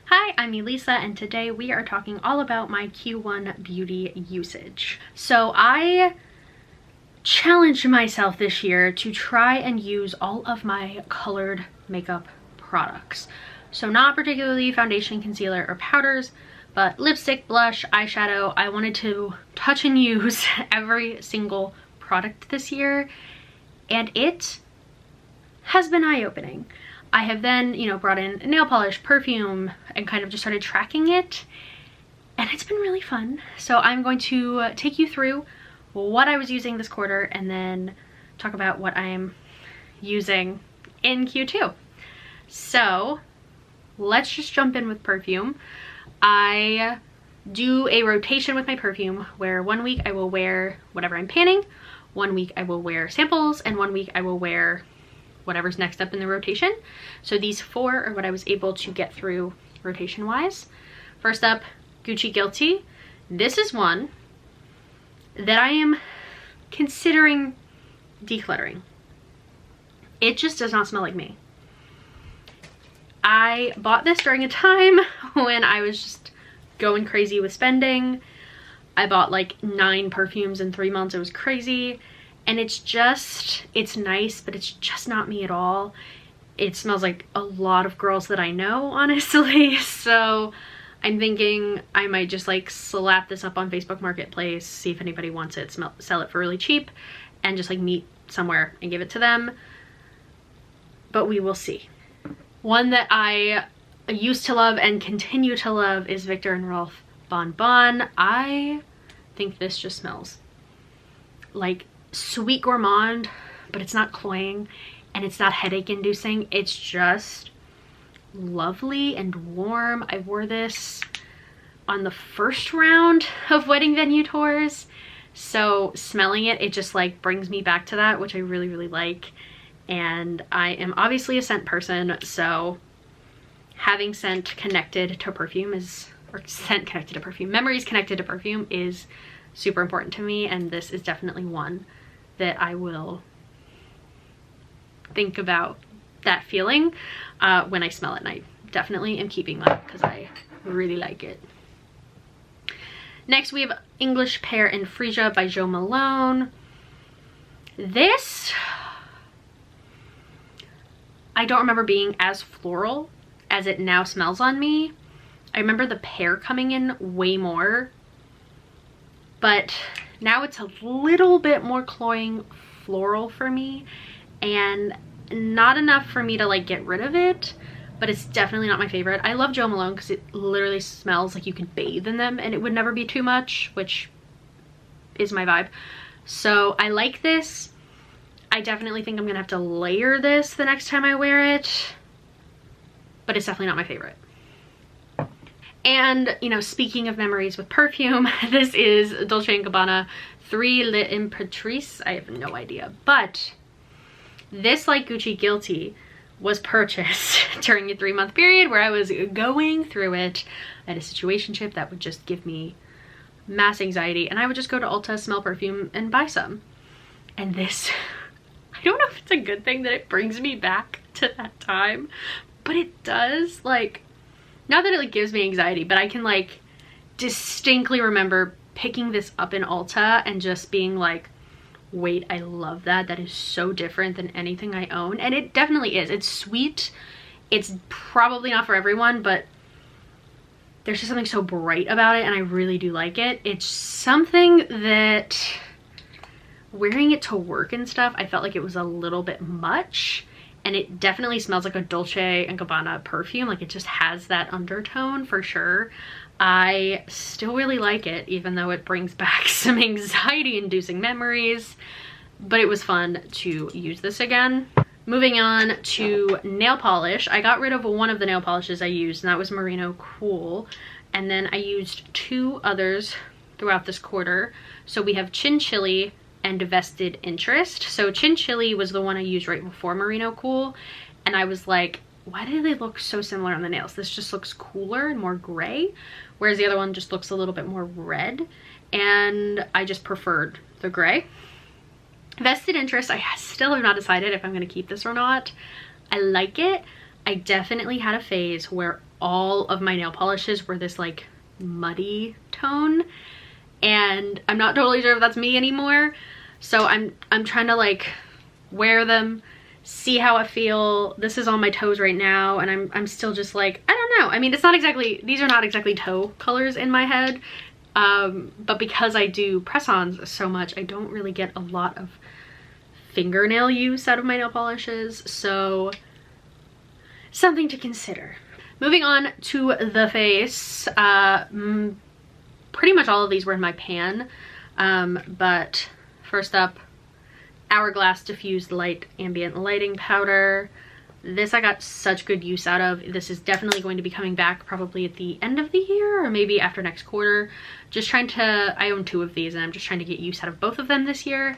Hi, I'm Elisa, and today we are talking all about my Q1 beauty usage. So I challenged myself this year to try and use all of my colored makeup products. So not particularly foundation, concealer, or powders, but lipstick, blush, eyeshadow. I wanted to touch and use every single product this year, and it has been eye-opening. I have then, brought in nail polish, perfume, and kind of just started tracking it, and it's been really fun. So I'm going to take you through what I was using this quarter and then talk about what I'm using in Q2. So let's just jump in with perfume. I do a rotation with my perfume where 1 week I will wear whatever I'm panning, 1 week I will wear samples, and 1 week I will wear whatever's next up in the rotation. So these four are what I was able to get through rotation wise. First up, Gucci Guilty. This is one that I am considering decluttering. It just does not smell like me. I bought this during a time when I was just going crazy with spending. I bought like 9 perfumes in 3 months. It was crazy. And it's nice, but it's just not me at all. It smells like a lot of girls that I know, honestly. So I'm thinking I might just like slap this up on Facebook Marketplace, see if anybody wants it, sell it for really cheap, and just like meet somewhere and give it to them. But we will see. One that I used to love and continue to love is Viktor and Rolf Bon Bon. I think this just smells like sweet gourmand, but it's not cloying and it's not headache inducing. It's just lovely and warm. I wore this on the first round of wedding venue tours, so smelling it, it just like brings me back to that, which I really, really like. And I am obviously a scent person, so having scent connected to perfume memories connected to perfume is super important to me, and this is definitely one that I will think about that feeling when I smell it, and I definitely am keeping that because I really like it. Next we have English Pear and Freesia by Jo Malone. This, I don't remember being as floral as it now smells on me. I remember the pear coming in way more, but now it's a little bit more cloying floral for me, and not enough for me to like get rid of it, but it's definitely not my favorite. I love Jo Malone because it literally smells like you could bathe in them and it would never be too much, which is my vibe. So I like this. I definitely think I'm gonna have to layer this the next time I wear it, but it's definitely not my favorite. And, speaking of memories with perfume, this is Dolce & Gabbana 3 L'Impératrice. I have no idea. But this, like Gucci Guilty, was purchased during a 3-month period where I was going through it. I had a situationship that would just give me mass anxiety. And I would just go to Ulta, smell perfume, and buy some. And this, I don't know if it's a good thing that it brings me back to that time, but it does. Like, not that it like gives me anxiety, but I can like distinctly remember picking this up in Ulta and just being like, wait, I love that. That is so different than anything I own. And it definitely is. It's sweet. It's probably not for everyone, but there's just something so bright about it, and I really do like it. It's something that wearing it to work and stuff, I felt like it was a little bit much. And it definitely smells like a Dolce & Gabbana perfume. Like, it just has that undertone for sure. I still really like it, even though it brings back some anxiety-inducing memories. But it was fun to use this again. Moving on to nail polish. I got rid of one of the nail polishes I used, and that was Merino Cool. And then I used 2 others throughout this quarter. So we have Chin Chili and Vested Interest. So Chin Chili was the one I used right before Merino Cool, and I was like, why do they look so similar on the nails? This just looks cooler and more gray, whereas the other one just looks a little bit more red, and I just preferred the gray. Vested Interest, I still have not decided if I'm going to keep this or not. I like it. I definitely had a phase where all of my nail polishes were this like muddy tone, and I'm not totally sure if that's me anymore. So I'm trying to like wear them, see how I feel. This is on my toes right now, and I'm still just like, I don't know. I mean, it's not exactly, these are not exactly toe colors in my head. But because I do press-ons so much, I don't really get a lot of fingernail use out of my nail polishes, so something to consider. Moving on to the face, pretty much all of these were in my pan, but first up, Hourglass Diffused Light Ambient Lighting Powder. This I got such good use out of. This is definitely going to be coming back probably at the end of the year or maybe after next quarter. Just trying to, I own 2 of these and I'm just trying to get use out of both of them this year.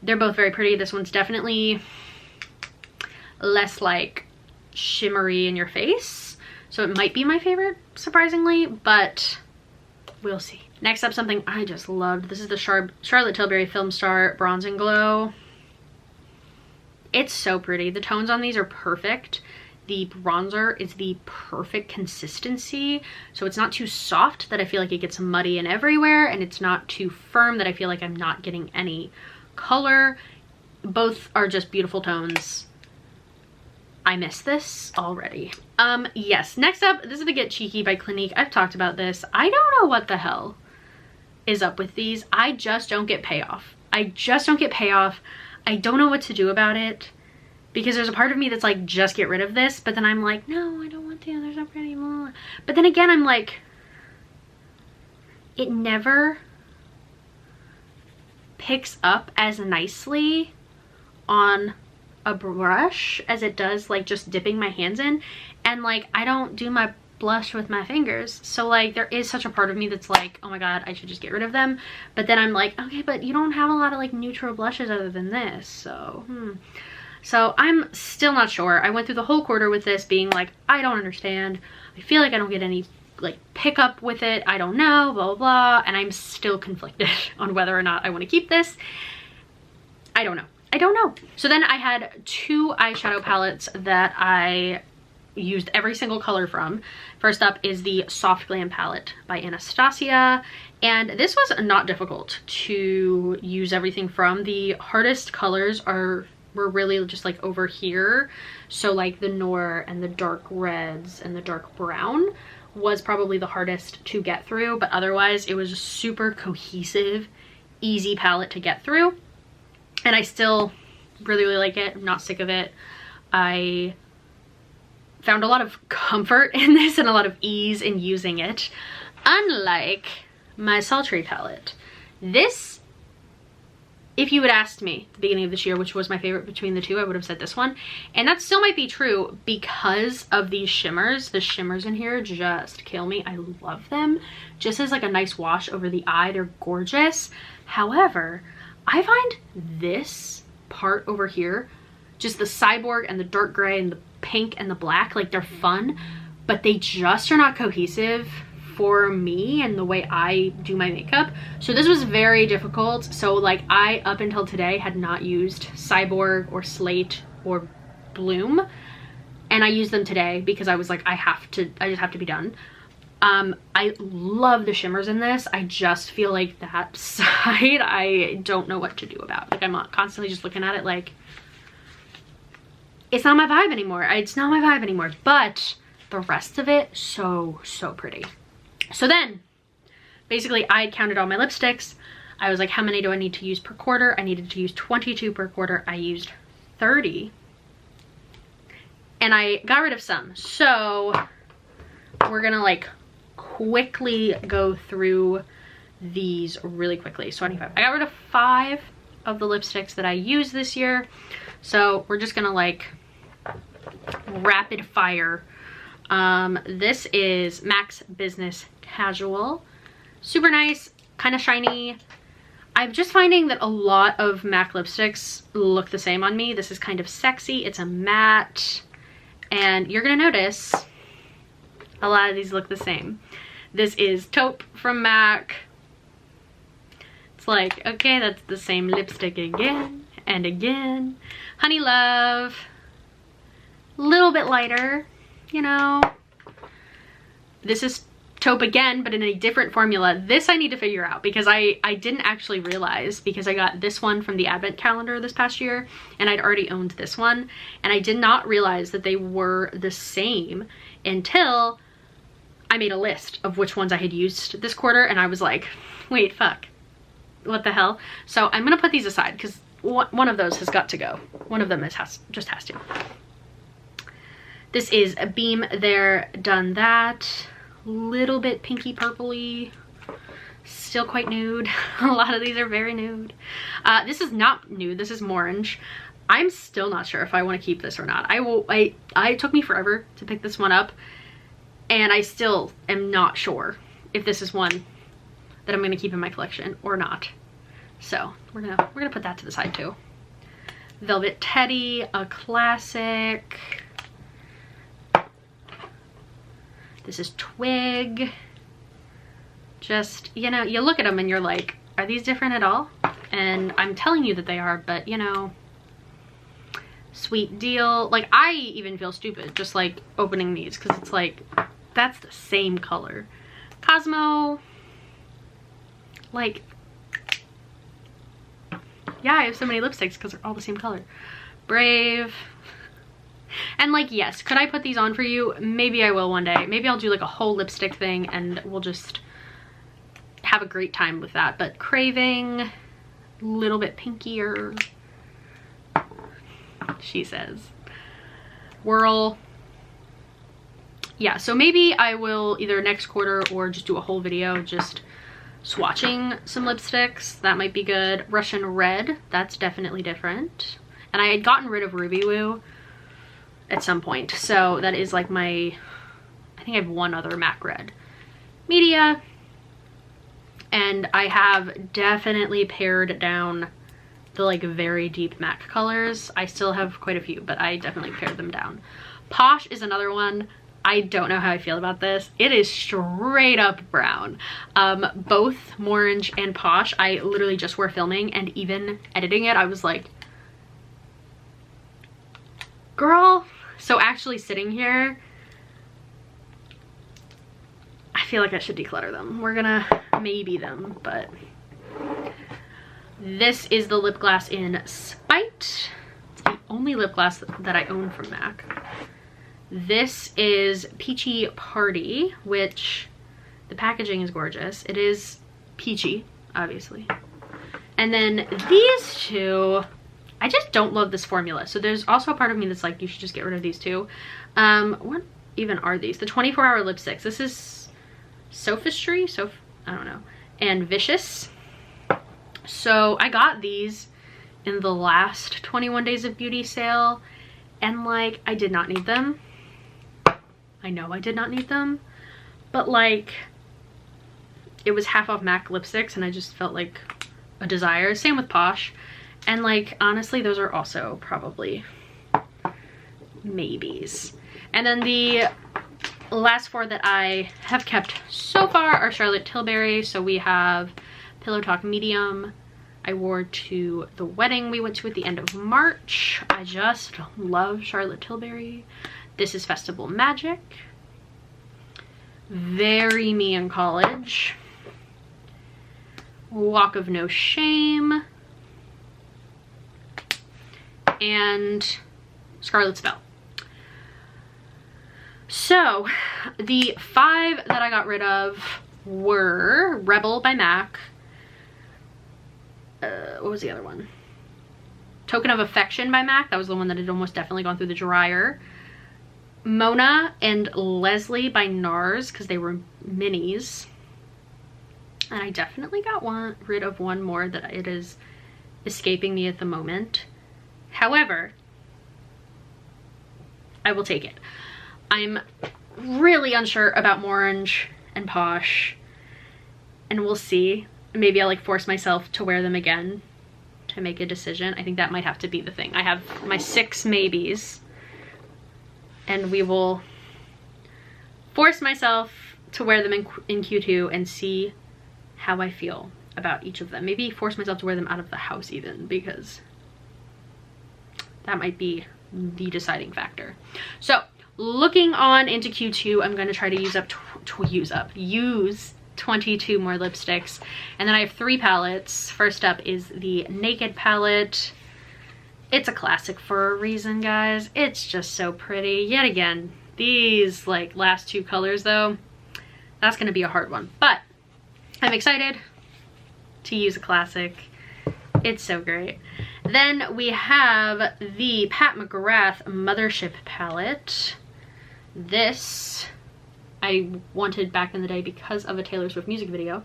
They're both very pretty. This one's definitely less like shimmery in your face, so it might be my favorite, surprisingly, but we'll see. Next up, something I just loved. This is the Charlotte Tilbury Film Star Bronze and Glow. It's so pretty. The tones on these are perfect. The bronzer is the perfect consistency, so it's not too soft that I feel like it gets muddy and everywhere, and it's not too firm that I feel like I'm not getting any color. Both are just beautiful tones. I miss this already. Yes, next up, this is the Get Cheeky by Clinique. I've talked about this. I don't know what the hell is up with these. I just don't get payoff. I just don't get payoff. I don't know what to do about it, because there's a part of me that's like, just get rid of this, but then I'm like, no, I don't want to, there's no pretty more. But then again, I'm like, it never picks up as nicely on a brush as it does like just dipping my hands in, and like I don't do my blush with my fingers, so like there is such a part of me that's like, oh my god, I should just get rid of them. But then I'm like, okay, but you don't have a lot of like neutral blushes other than this, so so I'm still not sure. I went through the whole quarter with this being like, I don't understand, I feel like I don't get any like pickup with it, I don't know, blah blah blah, and I'm still conflicted on whether or not I want to keep this. I don't know. So then I had 2 eyeshadow palettes that I used every single color from. First up is the Soft Glam palette by Anastasia, and this was not difficult to use everything from. The hardest colors were really just like over here, so like the Noir and the dark reds and the dark brown was probably the hardest to get through, but otherwise it was a super cohesive, easy palette to get through, and I still really like it. I'm not sick of it. I found a lot of comfort in this and a lot of ease in using it, unlike my Sultry palette. This, if you had asked me at the beginning of this year which was my favorite between the 2, I would have said this one, and that still might be true because of these shimmers. The shimmers in here just kill me. I love them just as like a nice wash over the eye. They're gorgeous. However, I find this part over here, just the Cyborg and the dark gray and the pink and the black, like they're fun, but they just are not cohesive for me and the way I do my makeup. So this was very difficult. So like I, up until today, had not used Cyborg or Slate or Bloom, and I used them today because I was like, I just have to be done. I love the shimmers in this. I just feel like that side I don't know what to do about. Like I'm constantly just looking at it like, it's not my vibe anymore. It's not my vibe anymore. But the rest of it, so pretty. So then, basically I counted all my lipsticks. I was like, how many do I need to use per quarter? I needed to use 22 per quarter. I used 30. And I got rid of some. So we're gonna like quickly go through these really quickly. So 25. I got rid of 5 of the lipsticks that I used this year. So we're just gonna like rapid fire. This is MAC's Business Casual. Super nice, kind of shiny. I'm just finding that a lot of MAC lipsticks look the same on me. This is kind of sexy. It's a matte, and you're gonna notice a lot of these look the same. This is Taupe from MAC. It's like, okay, that's the same lipstick again and again. Honey Love, little bit lighter, you know. This is taupe again, but in a different formula. This I need to figure out because I didn't actually realize, because I got this one from the advent calendar this past year and I'd already owned this one, and I did not realize that they were the same until I made a list of which ones I had used this quarter, and I was like, wait, fuck, what the hell? So I'm gonna put these aside because one of those has got to go. One of them just has to. This is a Beam There Done That. Little bit pinky purpley, still quite nude. A lot of these are very nude. This is not nude, this is Morange. I'm still not sure if I want to keep this or not. It took me forever to pick this one up, and I still am not sure if this is one that I'm gonna keep in my collection or not. So we're gonna put that to the side too. Velvet Teddy, a classic. This is Twig. Just, you know, you look at them and you're like, are these different at all? And I'm telling you that they are, but you know, Sweet Deal. Like, I even feel stupid just like opening these because it's like, that's the same color. Cosmo. Like, yeah, I have so many lipsticks because they're all the same color. Brave. And like, yes, could I put these on for you? Maybe I will one day. Maybe I'll do like a whole lipstick thing and we'll just have a great time with that. But Craving, a little bit pinkier, she says. Whirl. Yeah, so maybe I will either next quarter or just do a whole video just swatching some lipsticks. That might be good. Russian Red, that's definitely different. And I had gotten rid of Ruby Woo at some point, so that is like my, I think I have one other MAC Red. Media, and I have definitely pared down the like very deep MAC colors. I still have quite a few, but I definitely pared them down. Posh is another one. I don't know how I feel about this. It is straight up brown. Both Morange and Posh, I literally just were filming, and even editing it, I was like, girl. So actually sitting here, I feel like I should declutter them. We're gonna maybe them, but this is the lip gloss in Spite. It's the only lip gloss that I own from MAC. This is Peachy Party, which the packaging is gorgeous. It is peachy, obviously. And then these two, I just don't love this formula. So there's also a part of me that's like, you should just get rid of these two. What even are these? The 24-hour lipsticks. This is Sophistry, I don't know, and Vicious. So I got these in the last 21 Days of Beauty sale, and like, I did not need them. I know I did not need them, but like, it was half off MAC lipsticks and I just felt like a desire. Same with Posh. And like, honestly, those are also probably maybes. And then the last four that I have kept so far are Charlotte Tilbury. So we have Pillow Talk Medium. I wore to the wedding we went to at the end of March. I just love Charlotte Tilbury. This is Festival Magic. Very me in college. Walk of No Shame. And Scarlet Spell. So the 5 that I got rid of were Rebel by MAC. What was the other one? Token of Affection by MAC. That was the one that had almost definitely gone through the dryer. Mona and Leslie by NARS, because they were minis. And I definitely got rid of one more that it is escaping me at the moment. However, I will take it. I'm really unsure about Morange and Posh, and we'll see. Maybe I'll like force myself to wear them again to make a decision. I think that might have to be the thing. I have my 6 maybes, and we will force myself to wear them in Q2 and see how I feel about each of them. Maybe force myself to wear them out of the house even, because that might be the deciding factor. So looking on into Q2, I'm going to try to use 22 more lipsticks. And then I have 3 palettes. First up is the Naked palette. It's a classic for a reason, guys. It's just so pretty. Yet again, these like last 2 colors though, that's going to be a hard one. But I'm excited to use a classic. It's so great. Then we have the Pat McGrath Mothership palette. This I wanted back in the day because of a Taylor Swift music video.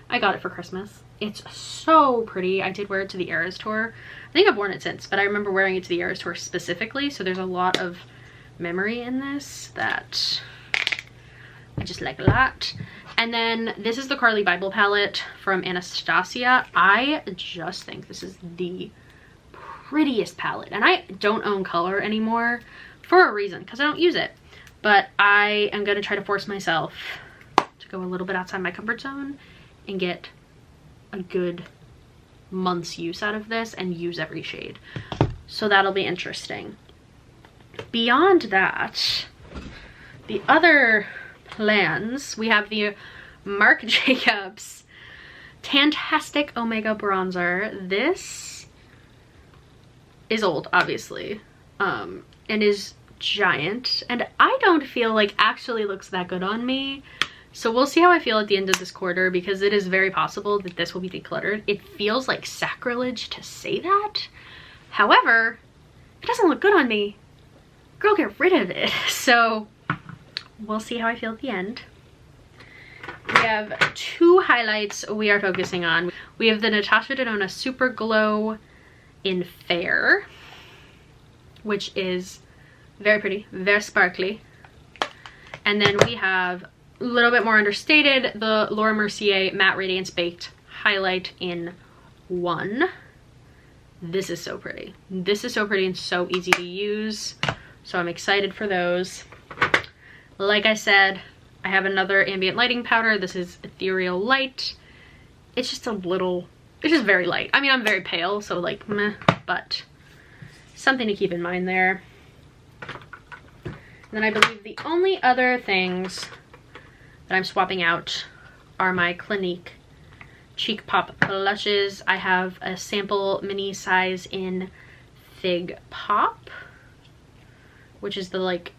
I got it for Christmas. It's so pretty. I did wear it to the Eras tour. I think I've worn it since, but I remember wearing it to the Eras tour specifically, so there's a lot of memory in this that I just like a lot. And then this is the Carli Bybel palette from Anastasia. I just think this is the prettiest palette, and I don't own color anymore for a reason, because I don't use it. But I am going to try to force myself to go a little bit outside my comfort zone and get a good month's use out of this and use every shade. So that'll be interesting. Beyond that, the other plans, we have the Marc Jacobs Tantastic Omega Bronzer. This is old, obviously, and is giant, and I don't feel like actually looks that good on me. So we'll see how I feel at the end of this quarter, because it is very possible that this will be decluttered. It feels like sacrilege to say that. However, it doesn't look good on me. Girl, get rid of it. So we'll see how I feel at the end. We have 2 highlights we are focusing on. We have the Natasha Denona Super Glow in Fair, which is very pretty, very sparkly. And then we have a little bit more understated, the Laura Mercier Matte Radiance Baked Highlight in 1. This is so pretty. This is so pretty and so easy to use. So I'm excited for those. Like I said, I have another ambient lighting powder. This is Ethereal Light. It's just it's just very light. I mean, I'm very pale, so like meh, but something to keep in mind there. And then I believe the only other things that I'm swapping out are my Clinique Cheek Pop blushes. I have a sample mini size in Fig Pop, which is the like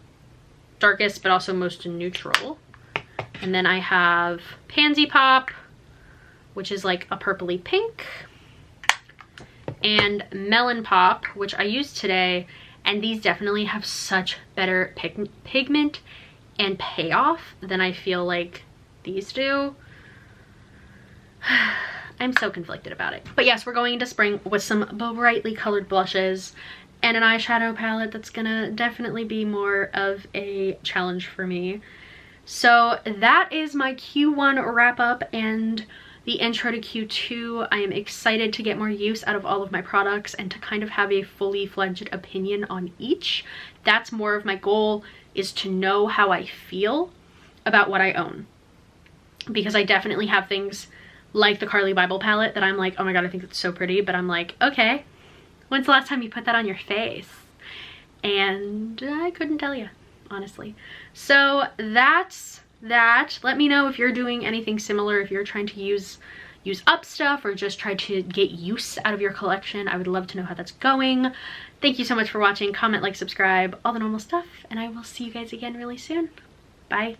darkest but also most neutral. And then I have Pansy Pop, which is like a purpley pink, and Melon Pop, which I used today, and these definitely have such better pigment and payoff than I feel like these do. I'm so conflicted about it. But yes, we're going into spring with some brightly colored blushes and an eyeshadow palette that's gonna definitely be more of a challenge for me. So that is my Q1 wrap up and the intro to Q2. I am excited to get more use out of all of my products and to kind of have a fully fledged opinion on each. That's more of my goal, is to know how I feel about what I own. Because I definitely have things like the Carli Bybel palette that I'm like, oh my god, I think it's so pretty, but I'm like, okay, when's the last time you put that on your face? And I couldn't tell you, honestly. So that's that. Let me know if you're doing anything similar, if you're trying to use up stuff or just try to get use out of your collection. I would love to know how that's going. Thank you so much for watching. Comment, like, subscribe, all the normal stuff, and I will see you guys again really soon. Bye.